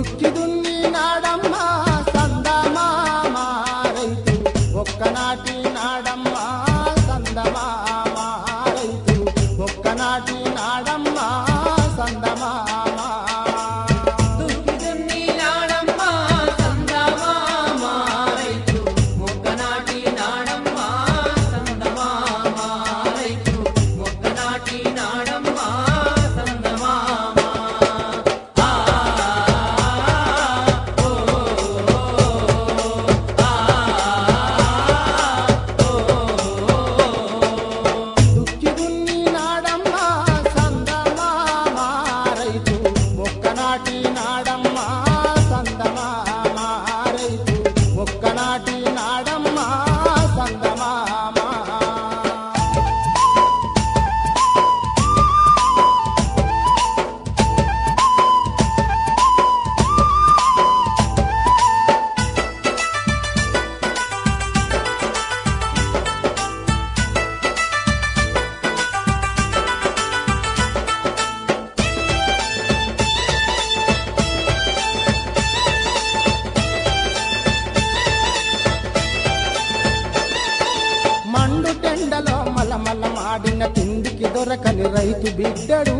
దుక్కి దున్ని నాడమ్మా సందమామ రైతు ఒక్కనాటి నాడమ్మా సందమామ రైతు ఒక్కనాటి నాడమ్మా సందమామ మాడిన తిండికి దొరకని రైతు బిడ్డడు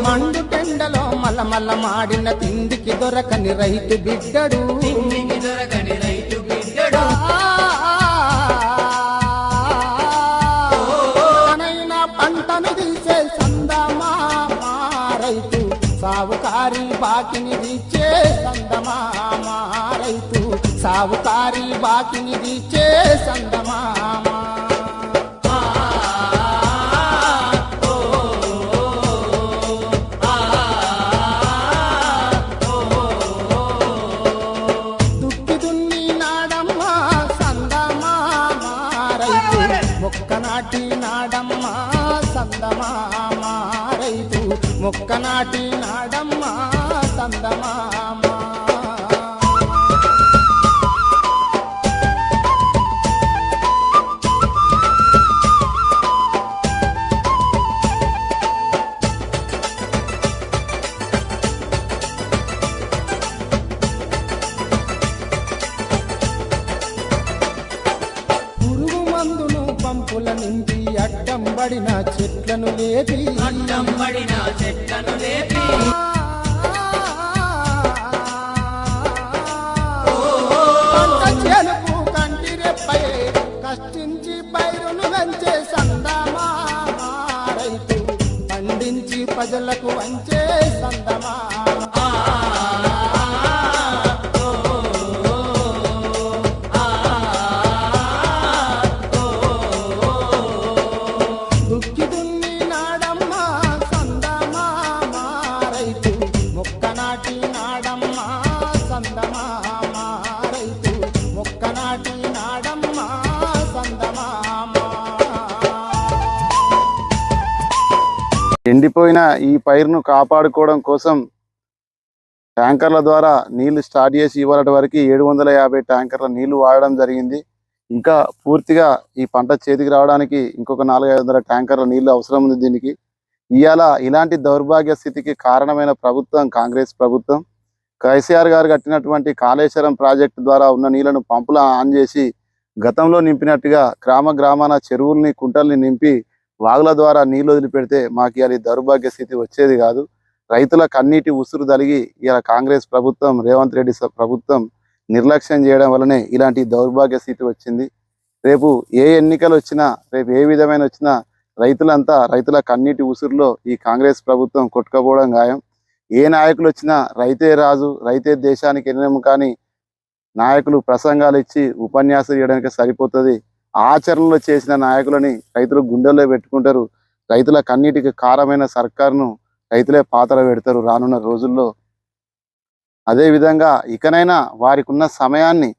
మండు టెండలో మలమల మాడిన తిండికి దొరకని రైతు బిడ్డడు తనైన పంటను తీసే సందమామ రైతు సావుకారి బాకిని తీర్చే సందమామ రైతు సావుకారి బాకిని తీర్చే సందమామ మొక్కనాటి నాడమ్మా సందమామ రైతు మొక్కనాటి నాడమ్మా సందమామ పంపుల నిండి అడ్డంబడిన చెట్లను లేపి పంట చేనుకు కంటి రెప్పై కష్టించి పైరును వంచే సందమామ రైతు పండించి ప్రజలకు వంచే సందమామ ఎండిపోయిన ఈ పైరును కాపాడుకోవడం కోసం ట్యాంకర్ల ద్వారా నీళ్లు స్టార్ట్ చేసి ఇవాళ వరకు 750 ట్యాంకర్ల నీళ్లు వాడడం జరిగింది. ఇంకా పూర్తిగా ఈ పంట చేతికి రావడానికి ఇంకొక 400-500 ట్యాంకర్ల నీళ్లు అవసరం ఉంది. దీనికి ఇలాంటి దౌర్భాగ్య స్థితికి కారణమైన ప్రభుత్వం కాంగ్రెస్ ప్రభుత్వం. కేసీఆర్ గారు కట్టినటువంటి కాళేశ్వరం ప్రాజెక్టు ద్వారా ఉన్న నీళ్లను పంపులు ఆన్ చేసి గతంలో నింపినట్టుగా గ్రామాన చెరువుల్ని కుంటల్ని నింపి వాగుల ద్వారా నీళ్లు వదిలిపెడితే మాకు ఇవాళ దౌర్భాగ్య స్థితి వచ్చేది కాదు. రైతుల కన్నీటి ఉసురు తలిగి ఇవాళ కాంగ్రెస్ ప్రభుత్వం రేవంత్ రెడ్డి ప్రభుత్వం నిర్లక్ష్యం చేయడం వల్లనే ఇలాంటి దౌర్భాగ్య స్థితి వచ్చింది. రేపు ఏ ఎన్నికలు వచ్చినా రేపు ఏ విధమైన వచ్చినా రైతుల కన్నీటి ఉసురులో ఈ కాంగ్రెస్ ప్రభుత్వం కొట్టుకపోవడం ఖాయం. ఏ నాయకులు వచ్చినా రైతే రాజు రైతే దేశానికి ఎన్నెము కానీ నాయకులు ప్రసంగాలు ఇచ్చి ఉపన్యాసాలు చేయడానికి సరిపోతుంది. ఆచరణలో చేసిన నాయకులని రైతులు గుండెల్లో పెట్టుకుంటారు. రైతుల కన్నీటికి కారమైన సర్కారును రైతులే పాత్ర పెడతారు రానున్న రోజుల్లో. అదేవిధంగా ఇకనైనా వారికి ఉన్న సమయాన్ని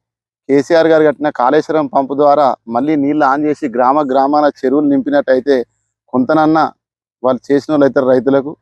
కేసీఆర్ గారు కట్టిన కాళేశ్వరం పంపు ద్వారా మళ్ళీ నీళ్లు ఆన్ చేసి గ్రామాన చెరువులు నింపినట్టయితే కొంతనన్నా వాళ్ళు చేసిన వాళ్ళు రైతులకు